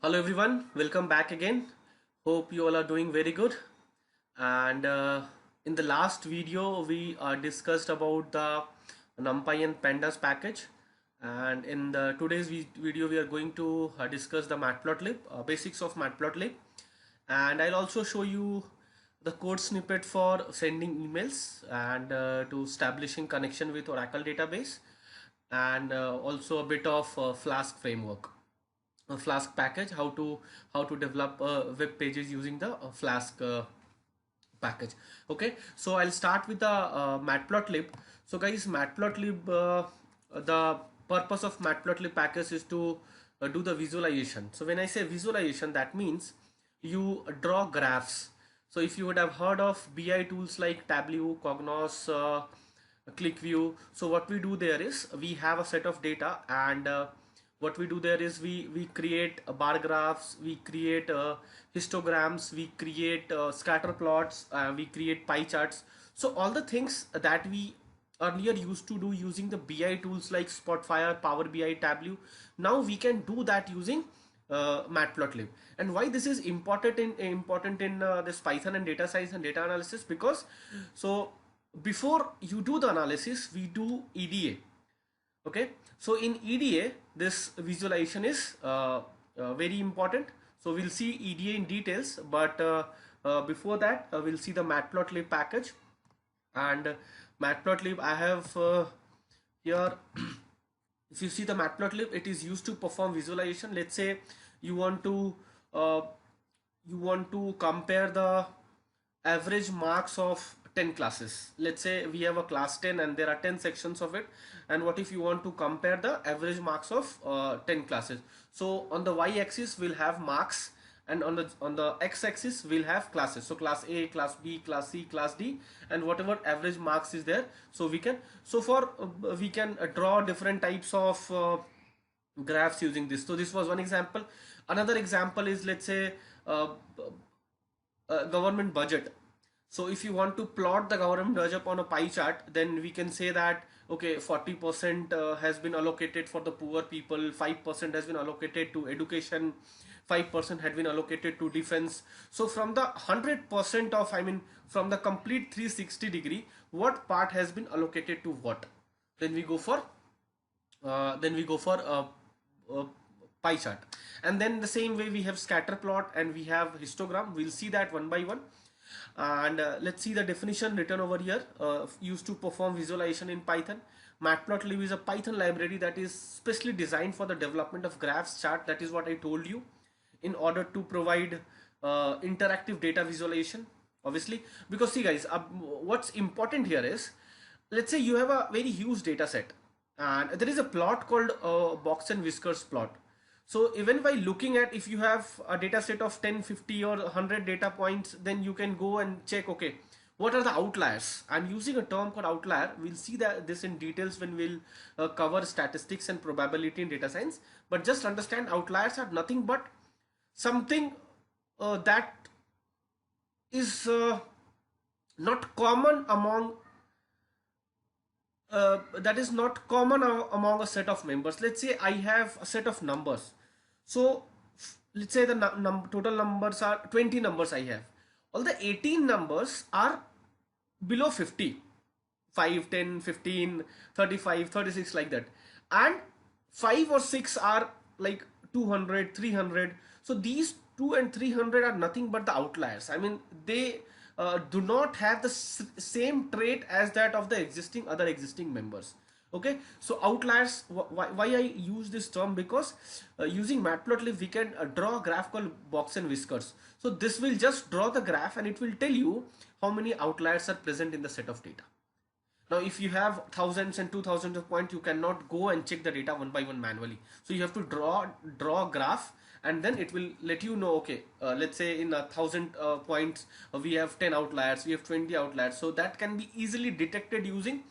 Hello everyone, welcome back again. Hope you all are doing very good. And in the last video, we discussed about the NumPy and Pandas package. And in the today's video, we are going to discuss the Matplotlib, basics of Matplotlib. And I'll also show you the code snippet for sending emails and to establishing connection with Oracle database, and also a bit of Flask framework, a Flask package, how to develop web pages using the Flask package. Okay, so I'll start with the Matplotlib. So guys, Matplotlib, the purpose of Matplotlib package is to do the visualization. So when I say visualization, that means you draw graphs. So if you would have heard of BI tools like Tableau, Cognos, ClickView, so what we do there is we have a set of data, and what we do there is we create bar graphs, we create histograms, we create scatter plots, we create pie charts. So all the things that we earlier used to do using the BI tools like Spotfire, Power BI, Tableau, now we can do that using Matplotlib. And why this is important in this Python and data science and data analysis? Because so before you do the analysis, we do EDA. Okay, so in EDA, this visualization is very important. So we'll see EDA in details, but before that, we'll see the Matplotlib package. And Matplotlib, I have here. If you see the Matplotlib, it is used to perform visualization. Let's say you want to uh, compare the average marks of 10 classes. Let's say we have a class 10 and there are 10 sections of it. And what if you want to compare the average marks of 10 classes? So on the y-axis we'll have marks, and on the x-axis we'll have classes. So class A, class B, class C, class D, and whatever average marks is there. So we can we can draw different types of graphs using this. So this was one example. Another example is, let's say, uh, government budget. So if you want to plot the government budget on a pie chart, then we can say that okay, 40% has been allocated for the poor people, 5% has been allocated to education, 5% had been allocated to defense. So from the 100% of, I mean, from the complete 360 degree, what part has been allocated to what? Then we go for a pie chart. And then the same way we have scatter plot and we have histogram. We'll see that one by one. And let's see the definition written over here, used to perform visualization in Python. Matplotlib is a Python library that is specially designed for the development of graphs chart. That is what I told you, in order to provide interactive data visualization, obviously. Because see guys, what's important here is, let's say you have a very huge data set, and there is a plot called box and whiskers plot. So even by looking at, if you have a data set of 10, 50 or 100 data points, then you can go and check, okay, what are the outliers? I'm using a term called outlier. We'll see that this in details when we'll cover statistics and probability in data science. But just understand, outliers are nothing but something that is not common among among a set of members. Let's say I have a set of numbers. So let's say the total numbers are 20 numbers I have. All the 18 numbers are below 50. 5, 10, 15, 35, 36, like that. And 5 or 6 are like 200, 300. So these 2 and 300 are nothing but the outliers. I mean, they do not have the same trait as that of the other existing members. Okay, so outliers, why I use this term? Because using Matplotlib we can draw a graph called box and whiskers. So this will just draw the graph and it will tell you how many outliers are present in the set of data. Now, if you have thousands and 2,000 of points, you cannot go and check the data one by one manually. So you have to draw a graph, and then it will let you know, okay, let's say in 1,000 points, we have 10 outliers, we have 20 outliers. So that can be easily detected using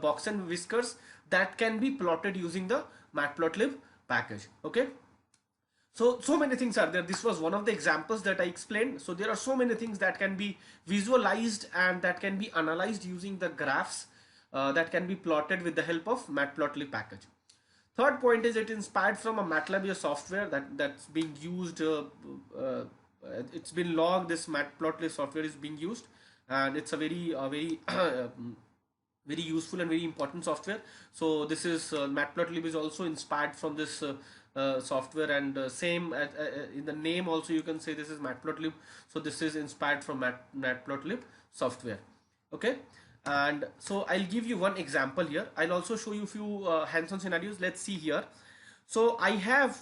box and whiskers, that can be plotted using the Matplotlib package. Okay. So many things are there. This was one of the examples that I explained. So there are so many things that can be visualized and that can be analyzed using the graphs that can be plotted with the help of Matplotlib package. Third point is it inspired from a MATLAB software that's being used. It's been logged. This Matplotlib software is being used, and it's a very very useful and very important software. So this is Matplotlib is also inspired from this software, and same in the name also you can say this is Matplotlib. So this is inspired from Matplotlib software. Okay, and so I'll give you one example here. I'll also show you a few hands-on scenarios. Let's see here. So I have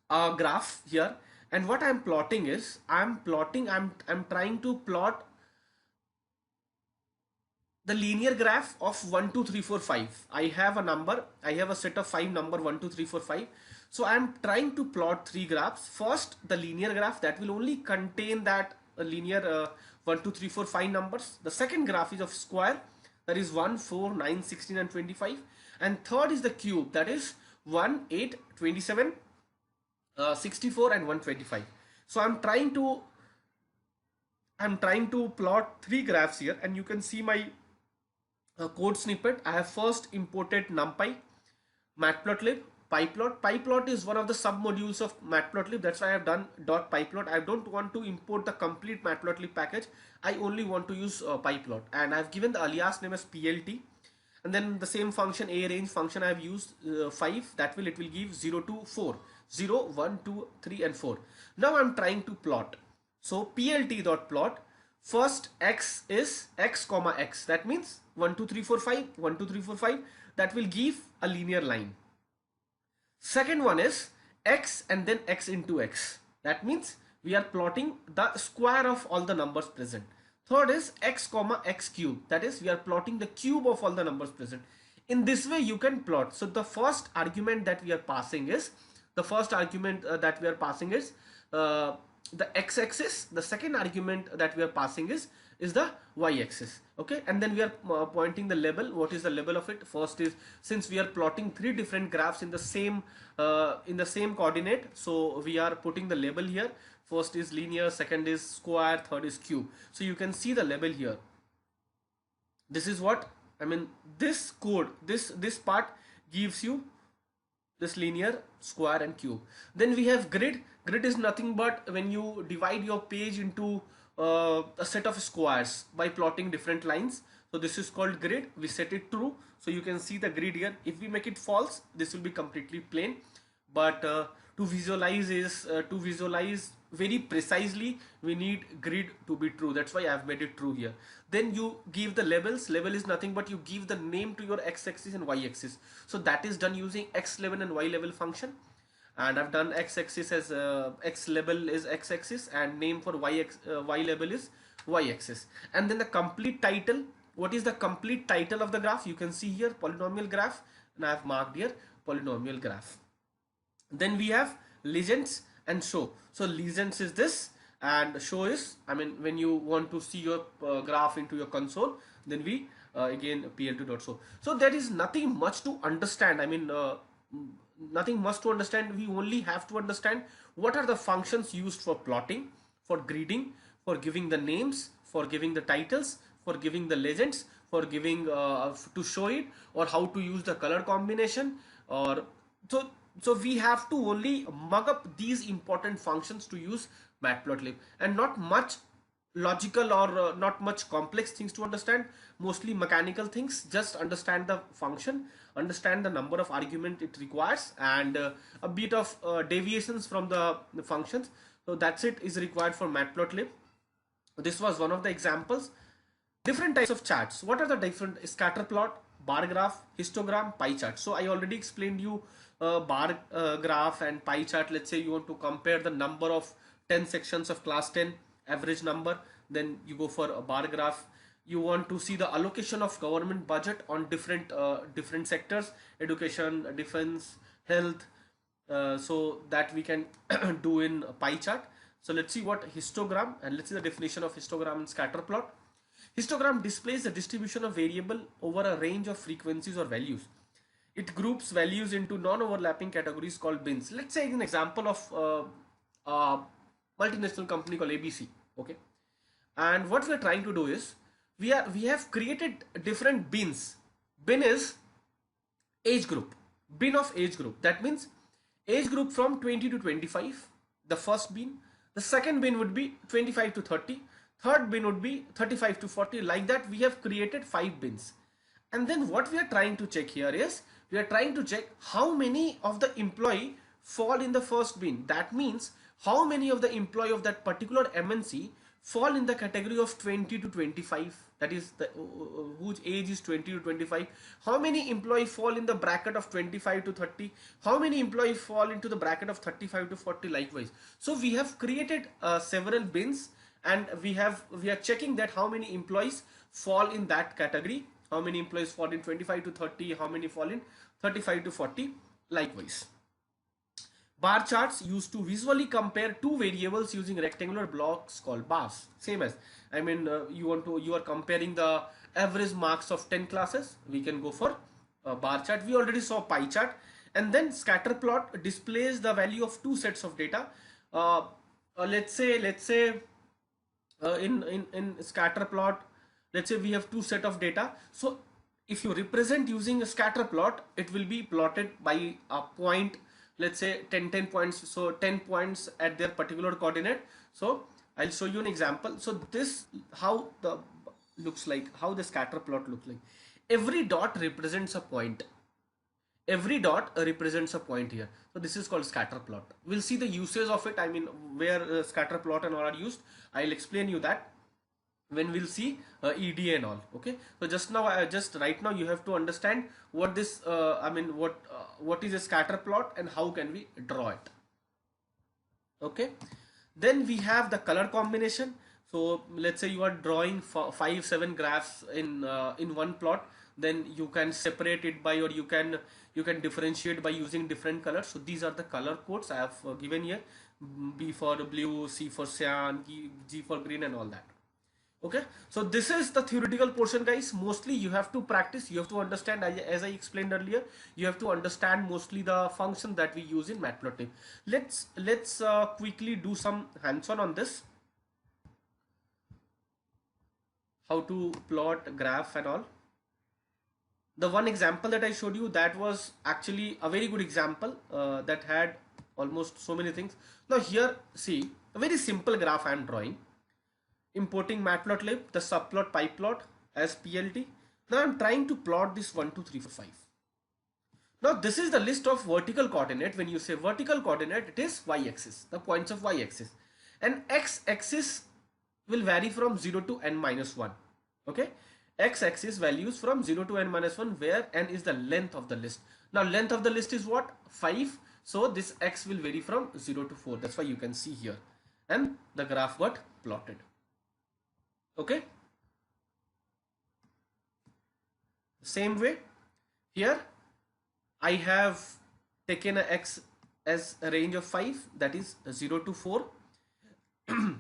a graph here, and what I'm plotting is I'm trying to plot the linear graph of 1 2 3 4 5. I have a number, I have a set of 5 number 1 2 3 4 5. So I'm trying to plot 3 graphs. First, the linear graph that will only contain that linear 1 2 3 4 5 numbers. The second graph is of square, that is 1 4 9 16 and 25, and third is the cube, that is 1 8 27 64 and 125. So I'm trying to plot 3 graphs here, and you can see my code snippet. I have first imported NumPy, Matplotlib, PyPlot. PyPlot is one of the submodules of Matplotlib. That's why I have done .pyplot. I don't want to import the complete Matplotlib package. I only want to use PyPlot, and I've given the alias name as PLT. And then the same function, arange function, I have used 5. That will, it will give 0 to 4, 0 1 2 3 and 4. Now I'm trying to plot. So plt.plot, first x is x comma x, that means 1 2 3 4 5 1 2 3 4 5, that will give a linear line. Second one is x and then x into x, that means we are plotting the square of all the numbers present. Third is x comma x cube, that is we are plotting the cube of all the numbers present. In this way you can plot. So the first argument that we are passing is the x-axis. The second argument that we are passing is the y-axis. Okay, and then we are pointing the label. What is the label of it? First is, since we are plotting 3 different graphs in the same coordinate, so we are putting the label here. First is linear, second is square, third is cube. So you can see the label here. This is what I mean. This code, this part gives you this linear, square and cube. Then we have grid. Grid is nothing but when you divide your page into a set of squares by plotting different lines. So this is called grid. We set it true, so you can see the grid here. If we make it false, this will be completely plain. But to visualize very precisely, we need grid to be true. That's why I have made it true here. Then you give the labels. Label is nothing but you give the name to your x-axis and y-axis. So that is done using x label and y label function. And I've done x-axis as x label is x-axis, and name for y label is y-axis. And then the complete title. What is the complete title of the graph? You can see here polynomial graph, and I have marked here polynomial graph. Then we have legends and show. So legends is this, and show is, I mean, when you want to see your graph into your console, then we again pl2.show. So there is nothing much to understand. I mean, nothing much to understand. We only have to understand what are the functions used for plotting, for gridding, for giving the names, for giving the titles, for giving the legends, for giving to show it, or how to use the color combination, or so we have to only mug up these important functions to use Matplotlib, and not much logical or not much complex things to understand, mostly mechanical things. Just understand the function, understand the number of argument it requires, and a bit of deviations from the functions. So that's it is required for Matplotlib. This was one of the examples. Different types of charts. What are the different? Scatter plot, bar graph, histogram, pie chart. So I already explained you bar graph and pie chart. Let's say you want to compare the number of 10 sections of class 10, average number, then you go for a bar graph. You want to see the allocation of government budget on different sectors, education, defense, health, so that we can do in a pie chart. So let's see what histogram, and let's see the definition of histogram and scatter plot. Histogram displays the distribution of variable over a range of frequencies or values. It groups values into non-overlapping categories called bins. Let's say an example of a multinational company called ABC. Okay, and what we are trying to do is we have created different bins. Bin is age group, bin of age group. That means age group from 20 to 25, the first bin. The second bin would be 25 to 30. Third bin would be 35 to 40. Like that, we have created 5 bins. And then what we are trying to check here is, we are trying to check how many of the employee fall in the first bin. That means how many of the employee of that particular MNC fall in the category of 20 to 25, that is the whose age is 20 to 25. How many employee fall in the bracket of 25 to 30? How many employee fall into the bracket of 35 to 40? Likewise. So we have created several bins, and we are checking that how many employees fall in that category, how many employees fall in 25 to 30, how many fall in 35 to 40. Likewise, bar charts used to visually compare two variables using rectangular blocks called bars. Same as, I mean, you are comparing the average marks of 10 classes. We can go for a bar chart. We already saw pie chart. And then scatter plot displays the value of two sets of data. Let's say in scatter plot, let's say we have two set of data. So if you represent using a scatter plot, it will be plotted by a point, let's say 10 points. So 10 points at their particular coordinate. So I'll show you an example. So this how the looks like, how the scatter plot looks like. Every dot represents a point. Every dot represents a point here. So this is called scatter plot. We'll see the uses of it, I mean where scatter plot and all are used. I'll explain you that when we'll see EDA and all. Okay, so just right now you have to understand what this what is a scatter plot and how can we draw it. Okay, then we have the color combination. So let's say you are drawing 5-7 graphs in one plot, then you can separate it by, or you can differentiate by using different colors. So these are the color codes I have given here: B for blue, C for cyan, G for green, and all that. Okay, so this is the theoretical portion, guys. Mostly you have to practice, you have to understand, as I explained earlier, you have to understand mostly the function that we use in Matplotlib. Let's quickly do some hands-on on this, how to plot graph and all. The one example that I showed you, that was actually a very good example that had almost so many things. Now here, see, a very simple graph I am drawing. Importing Matplotlib, the subplot pyplot as PLT. Now I'm trying to plot this 1, 2, 3, 4, 5. Now this is the list of vertical coordinate. When you say vertical coordinate, it is y-axis, the points of y-axis, and x-axis will vary from 0 to n-1. Okay, x-axis values from 0 to n-1, where n is the length of the list. Now length of the list is what? 5. So this x will vary from 0 to 4. That's why you can see here, and the graph got plotted. Okay, same way here I have taken a x as a range of 5, that is 0 to 4 and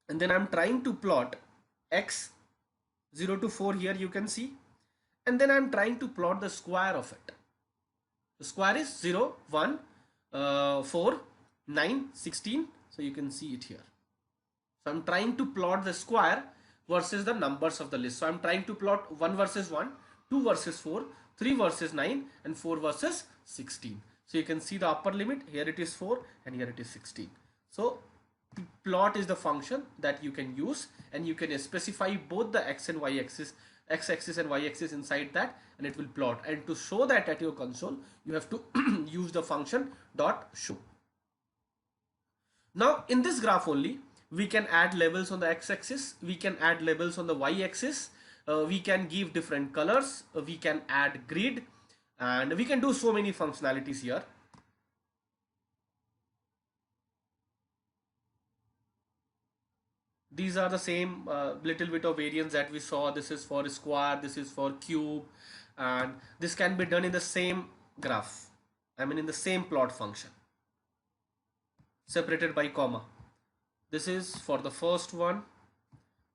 then I'm trying to plot x 0 to 4 here, you can see, and then I'm trying to plot the square of it. The square is 0, 1, 4, 9, 16. So you can see it here. So I'm trying to plot the square versus the numbers of the list. So I'm trying to plot 1 versus 1, 2 versus 4, 3 versus 9, and 4 versus 16. So you can see the upper limit, here it is 4 and here it is 16. So the plot is the function that you can use, and you can specify both the x and y axis, x axis and y axis inside that, and it will plot. And to show that at your console, you have to use the function dot show. Now in this graph only, we can add labels on the x-axis, we can add labels on the y-axis, we can give different colors, we can add grid, and we can do so many functionalities here. These are the same little bit of variants that we saw. This is for square, this is for cube, and this can be done in the same graph, I mean in the same plot function, separated by comma. This is for the first one,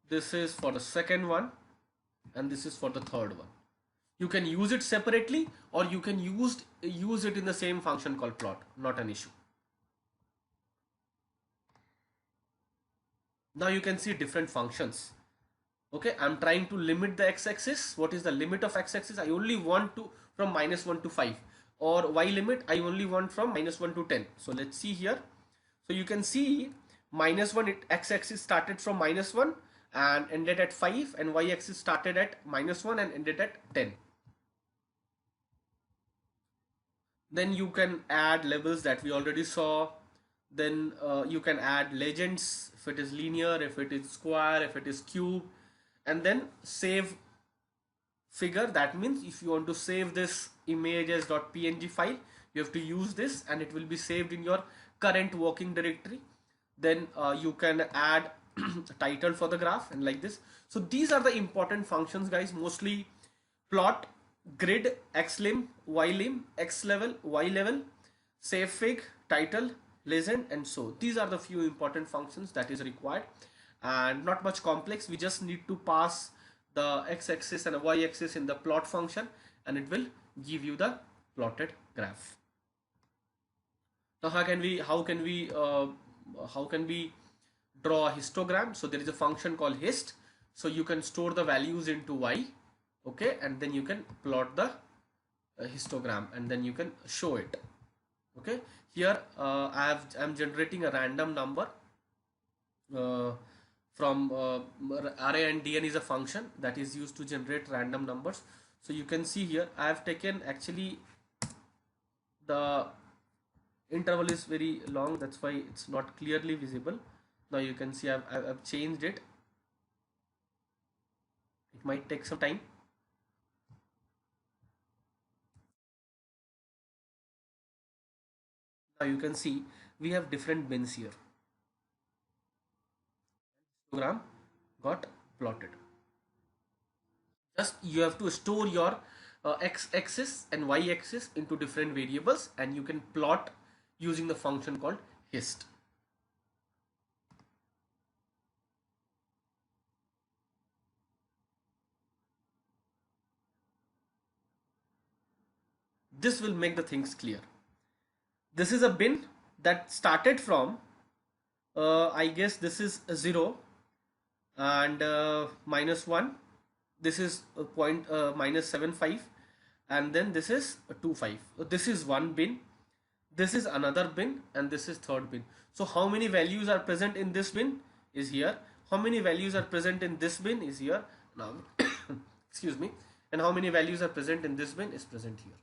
this is for the second one, and this is for the third one. You can use it separately, or you can use it in the same function called plot, not an issue. Now you can see different functions. Okay, I'm trying to limit the x-axis. What is the limit of x-axis? I only want to from -1 to 5. or y limit I only want from -1 to 10. So let's see here. So you can see -1, x-axis started from -1 and ended at 5, and y-axis started at -1 and ended at 10. Then you can add labels that we already saw. Then you can add legends if it is linear, if it is square, if it is cube, and then save figure. That means if you want to save this image as .png file, you have to use this and it will be saved in your current working directory. Then you can add title for the graph and like this. So these are the important functions, guys. Mostly plot, grid, xlim, ylim, x level, y level, save fig, title, legend, and so these are the few important functions that is required, and not much complex. We just need to pass the x-axis and y-axis in the plot function and it will give you the plotted graph. Now how can we draw a histogram? So there is a function called hist. So you can store the values into y, okay, and then you can plot the histogram and then you can show it. Okay, here I'm generating a random number from array, and dn is a function that is used to generate random numbers. So you can see here I have taken, actually the interval is very long, that's why it's not clearly visible. Now you can see I've changed it. It might take some time. Now you can see we have different bins here. Histogram got plotted. Just you have to store your x-axis and y-axis into different variables and you can plot using the function called hist. This will make the things clear. This is a bin that started from I guess this is 0 and -1. This is point -75, and then this is 25. This is one bin, this is another bin, and this is third bin. So how many values are present in this bin is here, how many values are present in this bin is here now. Excuse me, and how many values are present in this bin is present here.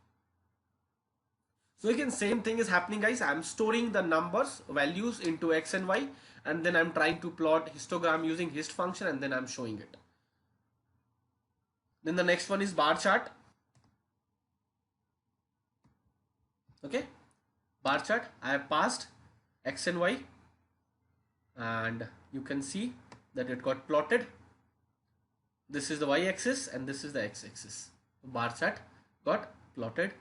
So again, same thing is happening, guys. I'm storing the numbers, values into x and y, and then I'm trying to plot histogram using hist function, and then I'm showing it. Then the next one is bar chart. Okay, bar chart, I have passed x and y, and you can see that it got plotted. This is the y-axis and this is the x-axis. Bar chart got plotted.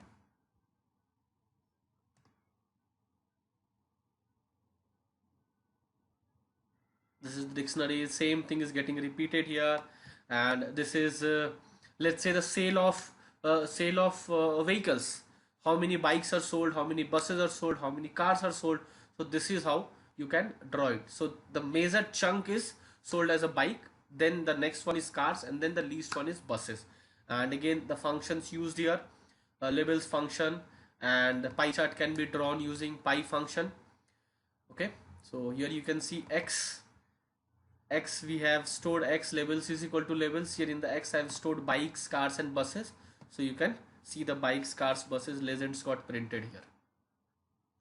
This is the dictionary, same thing is getting repeated here. And this is let's say the sale of vehicles. How many bikes are sold, how many buses are sold, how many cars are sold. So this is how you can draw it. So the major chunk is sold as a bike, then the next one is cars, and then the least one is buses. And again the functions used here, labels function, and the pie chart can be drawn using pie function. Okay, so here you can see x, we have stored x, labels is equal to labels. Here in the x I have stored bikes, cars, and buses. So you can see the bikes, cars, buses, legends got printed here.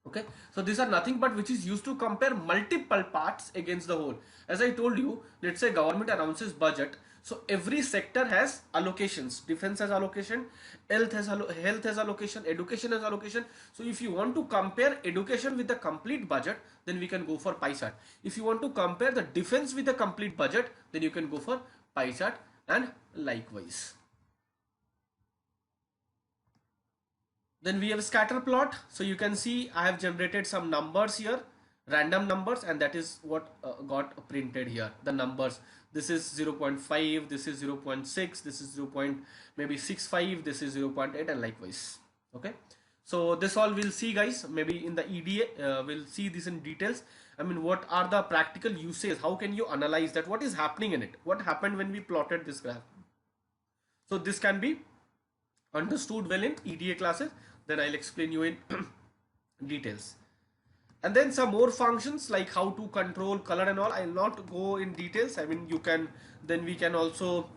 Okay, so these are nothing but which is used to compare multiple parts against the whole. As I told you, let's say government announces budget, so every sector has allocations. Defense has allocation, health has allocation, education has allocation. So if you want to compare education with the complete budget, then we can go for pie chart. If you want to compare the defense with the complete budget, then you can go for pie chart, and likewise. Then we have scatter plot. So you can see I have generated some numbers here, random numbers, and that is what got printed here, the numbers. This is 0.5, this is 0.6, this is 0. maybe 65, this is 0.8, and likewise. Okay, so this all we'll see, guys, maybe in the EDA. We'll see this in details. I mean, what are the practical uses, how can you analyze that, what is happening in it, what happened when we plotted this graph. So this can be understood well in EDA classes. then I'll explain you in details. And then some more functions like how to control color and all. I'll not go in details. I mean, you can, then we can also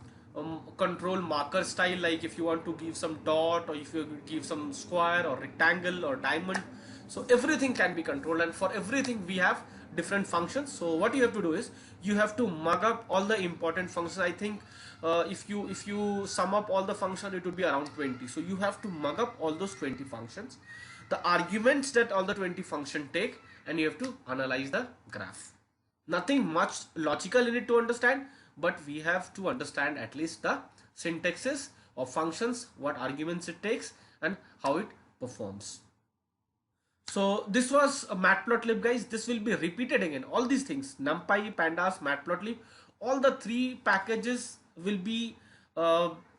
control marker style, like if you want to give some dot, or if you give some square or rectangle or diamond. So everything can be controlled, and for everything we have different functions. So what you have to do is you have to mug up all the important functions. I think if you sum up all the functions, it would be around 20. So you have to mug up all those 20 functions, the arguments that all the 20 function take, and you have to analyze the graph. Nothing much logical in it to understand, but we have to understand at least the syntaxes of functions, what arguments it takes, and how it performs. So this was a matplotlib, guys. This will be repeated again. All these things, NumPy, Pandas, matplotlib, all the three packages will be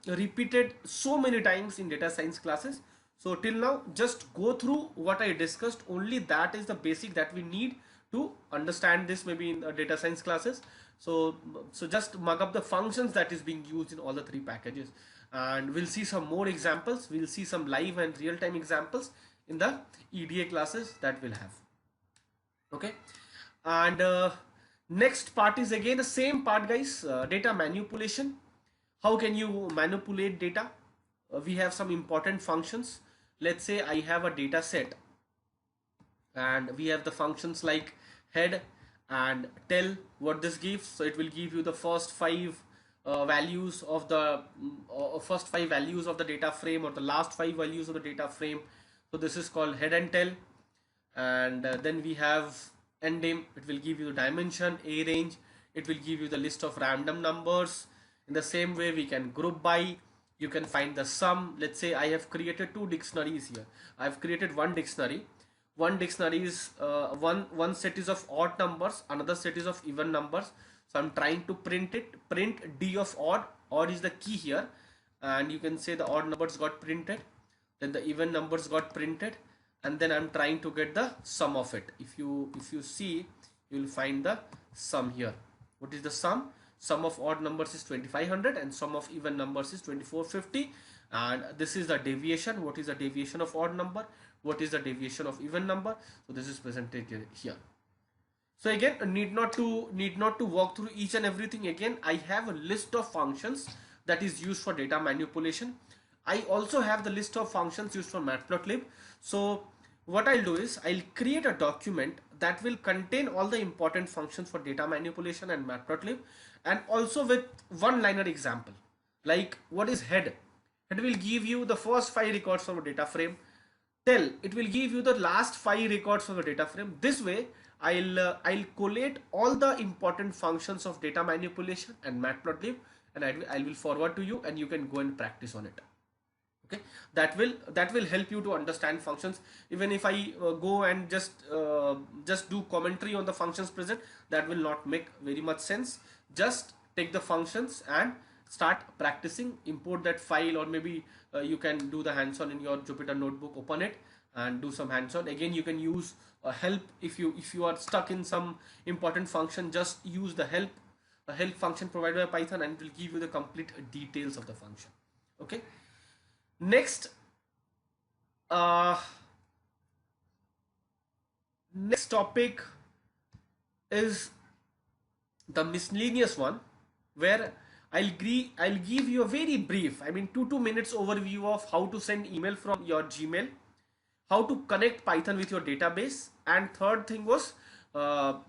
repeated so many times in data science classes. So till now, just go through what I discussed. Only that is the basic that we need to understand this maybe in data science classes. So just mug up the functions that is being used in all the three packages, and we'll see some more examples. We'll see some live and real-time examples in the EDA classes that we'll have. Okay, and next part is again the same part, guys. Data manipulation. How can you manipulate data? We have some important functions. Let's say I have a data set, and we have the functions like head and tail. What this gives, so it will give you the first five values of the first five values of the data frame, or the last five values of the data frame. So this is called head and tail. And then we have name. It will give you the dimension. A range, it will give you the list of random numbers. In the same way, we can group by. You can find the sum. Let's say I have created two dictionaries here. I've created one dictionary. One dictionary is one set is of odd numbers, another set is of even numbers. So I'm trying to print D of odd. Odd is the key here, and you can say the odd numbers got printed, then the even numbers got printed, and then I'm trying to get the sum of it. If you see, you will find the sum here. What is the sum? Sum of odd numbers is 2500 and sum of even numbers is 2450. And this is the deviation. What is the deviation of odd number? What is the deviation of even number? So this is presented here. So again, need not to walk through each and everything. Again, I have a list of functions that is used for data manipulation. I also have the list of functions used for matplotlib. So what I'll do is I'll create a document that will contain all the important functions for data manipulation and matplotlib, and also with one-liner example. Like, what is head? Head will give you the first 5 records from a data frame. Tail, it will give you the last 5 records from the data frame. This way, I'll collate all the important functions of data manipulation and matplotlib, and I will forward to you, and you can go and practice on it. Okay, that will help you to understand functions. Even if I go and just do commentary on the functions present, that will not make very much sense. Just take the functions and start practicing. Import that file, or maybe you can do the hands-on in your Jupyter notebook. Open it and do some hands-on. Again, you can use help. If you are stuck in some important function, just use the help function provided by Python, and it will give you the complete details of the function. Okay. Next topic is the miscellaneous one, where I'll give you a very brief, I mean 2 minutes overview of how to send email from your Gmail, how to connect Python with your database, and third thing was how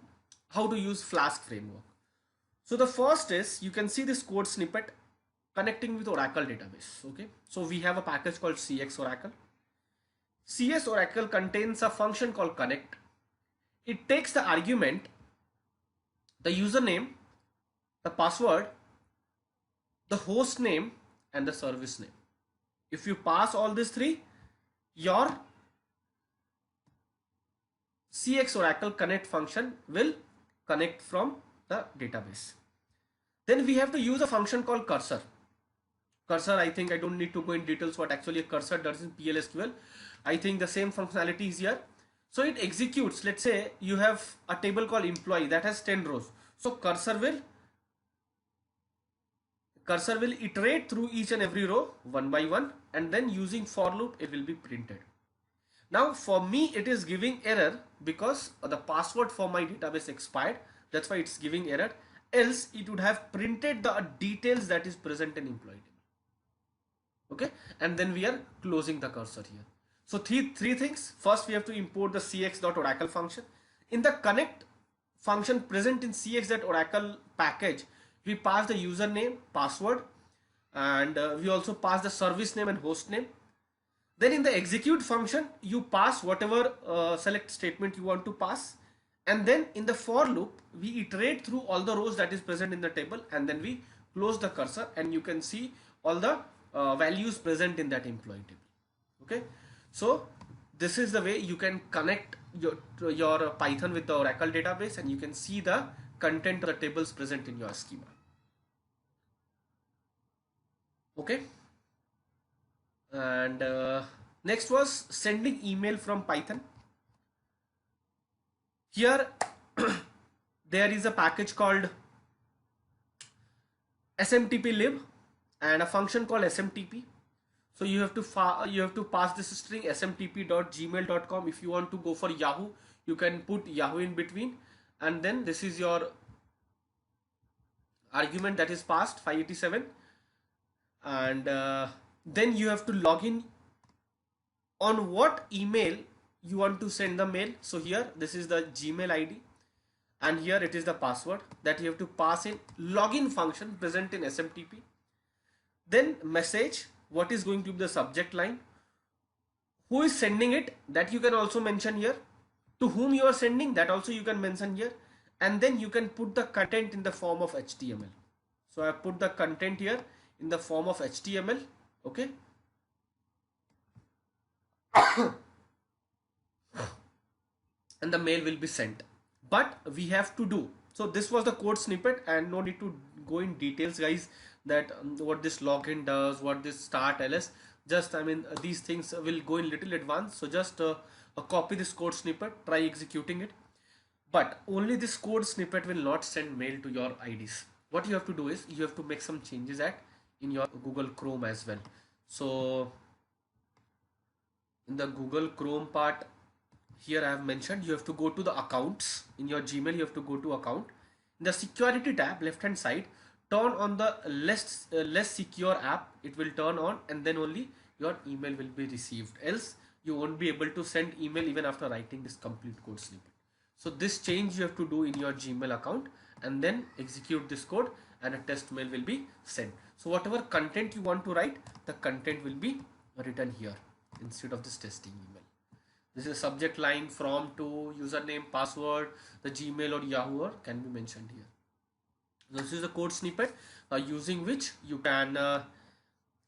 to use Flask framework. So the first is, you can see this code snippet, connecting with Oracle database. Okay, so we have a package called CX Oracle. CS Oracle contains a function called connect. It takes the argument, the username, the password, the host name, and the service name. If you pass all these three, your CX Oracle connect function will connect from the database. Then we have to use a function called cursor. Cursor, I think I don't need to go in details what actually a cursor does in PLSQL. I think the same functionality is here. So it executes, let's say you have a table called employee that has 10 rows. So cursor will iterate through each and every row one by one, and then using for loop it will be printed. Now for me it is giving error because the password for my database expired. That's why it's giving error. Else it would have printed the details that is present in employee table. Okay, and then we are closing the cursor here. So three things. First, we have to import the cx.oracle function. In the connect function present in cx.oracle package, we pass the username, password, and we also pass the service name and host name. Then in the execute function, you pass whatever select statement you want to pass. And then in the for loop, we iterate through all the rows that is present in the table, and then we close the cursor and you can see all the values present in that employee table. Okay. So this is the way you can connect your Python with the Oracle database, and you can see the content of the tables present in your schema. Okay. And next was sending email from Python. Here there is a package called smtplib and a function called smtp. So you have to pass this string smtp.gmail.com. If you want to go for Yahoo, you can put Yahoo in between, and then this is your argument that is passed 587, and then you have to log in on what email you want to send the mail. So here this is the Gmail ID, and here it is the password that you have to pass in login function present in SMTP. Then message, what is going to be the subject line, who is sending it, that you can also mention here, to whom you are sending, that also you can mention here, and then you can put the content in the form of HTML. So I put the content here in the form of HTML. Okay. And the mail will be sent. But we have to do, so this was the code snippet, and no need to go in details, guys, that what this login does, what this start ls. Just, I mean, these things will go in little advanced. So just copy this code snippet, try executing it. But only this code snippet will not send mail to your IDs. What you have to do is you have to make some changes in your Google Chrome as well. So in the Google Chrome part, here I have mentioned you have to go to the accounts. In your Gmail, you have to go to account. In the security tab, left hand side, turn on the less secure app. It will turn on, and then only your email will be received. Else you won't be able to send email even after writing this complete code snippet. So this change you have to do in your Gmail account, and then execute this code, and a test mail will be sent. So whatever content you want to write, the content will be written here instead of this testing email. This is a subject line, from, to, username, password, the Gmail or Yahoo can be mentioned here. This is a code snippet using which you can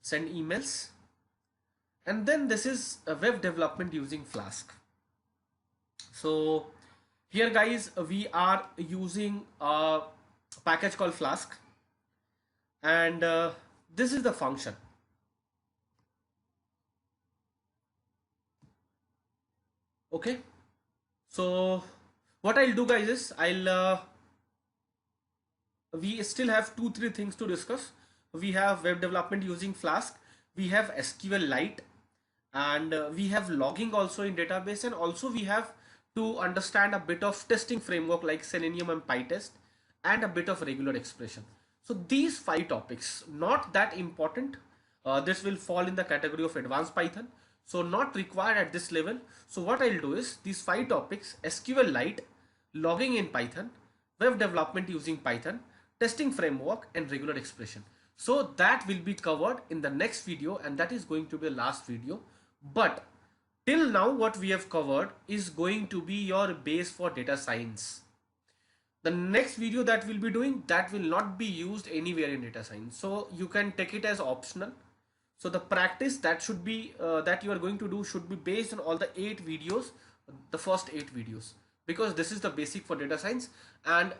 send emails. And then this is a web development using Flask. So here, guys, we are using a package called Flask, and this is the function. Okay, so what I'll do, guys, is we still have 2-3 things to discuss. We have web development using Flask, we have SQLite, and we have logging also in database, and also we have to understand a bit of testing framework like Selenium and PyTest, and a bit of regular expression. So these 5 topics, not that important. This will fall in the category of advanced Python, so not required at this level. So what I'll do is these 5 topics: SQLite, logging in Python, web development using Python, testing framework, and regular expression. So that will be covered in the next video, and that is going to be the last video. But till now what we have covered is going to be your base for data science. The next video that we'll be doing, that will not be used anywhere in data science, so you can take it as optional. So the practice that should be that you are going to do should be based on all the 8 videos, the first 8 videos, because this is the basic for data science. And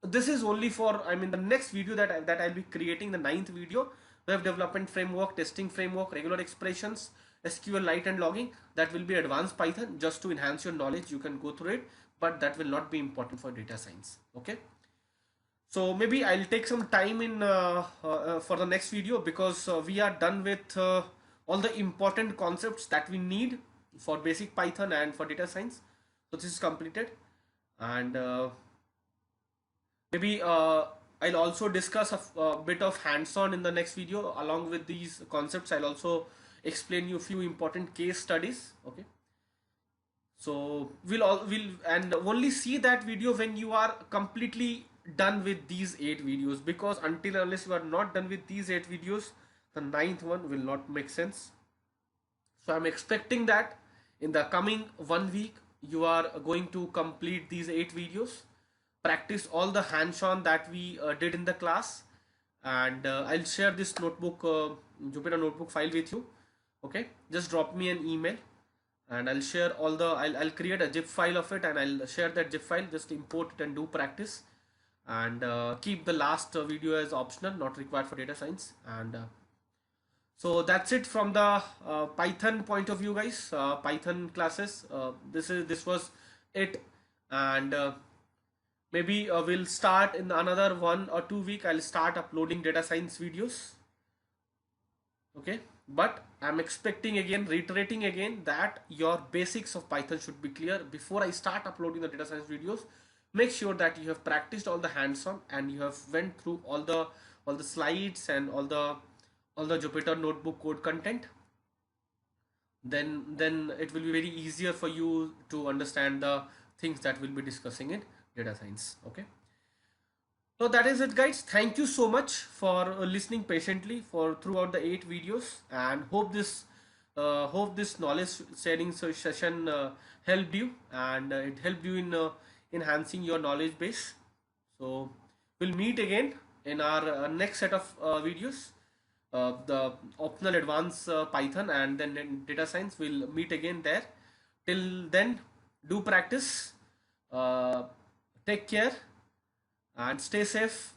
this is only for, I mean, the next video that I'll be creating, the 9th video, web development framework, testing framework, regular expressions, SQLite, and logging. That will be advanced Python, just to enhance your knowledge. You can go through it, but that will not be important for data science. Okay, so maybe I'll take some time in for the next video, because we are done with all the important concepts that we need for basic Python and for data science. So this is completed, and maybe I'll also discuss a bit of hands-on in the next video. Along with these concepts, I'll also explain you a few important case studies. Okay, so we'll and only see that video when you are completely done with these 8 videos, because until unless you are not done with these 8 videos, the ninth one will not make sense. So I'm expecting that in the coming 1 week you are going to complete these 8 videos, practice all the hands-on that we did in the class, and I'll share this notebook, Jupyter notebook file with you. Okay, just drop me an email and I'll share all the I'll create a zip file of it and I'll share that zip file. Just import it and do practice, and keep the last video as optional, not required for data science. And so that's it from the Python point of view, guys. Python classes, this was it. And maybe we'll start in another 1 or 2 week, I'll start uploading data science videos. Okay, but I'm expecting, again reiterating again, that your basics of Python should be clear before I start uploading the data science videos. Make sure that you have practiced all the hands-on and you have went through all the slides and all the Jupyter notebook code content. Then it will be very easier for you to understand the things that we'll be discussing in data science. Okay, so that is it, guys. Thank you so much for listening patiently for throughout the 8 videos, and hope this knowledge sharing session helped you, and it helped you in enhancing your knowledge base. So we'll meet again in our next set of videos, the optional advanced Python and then in data science. We'll meet again there. Till then, do practice, take care, and stay safe.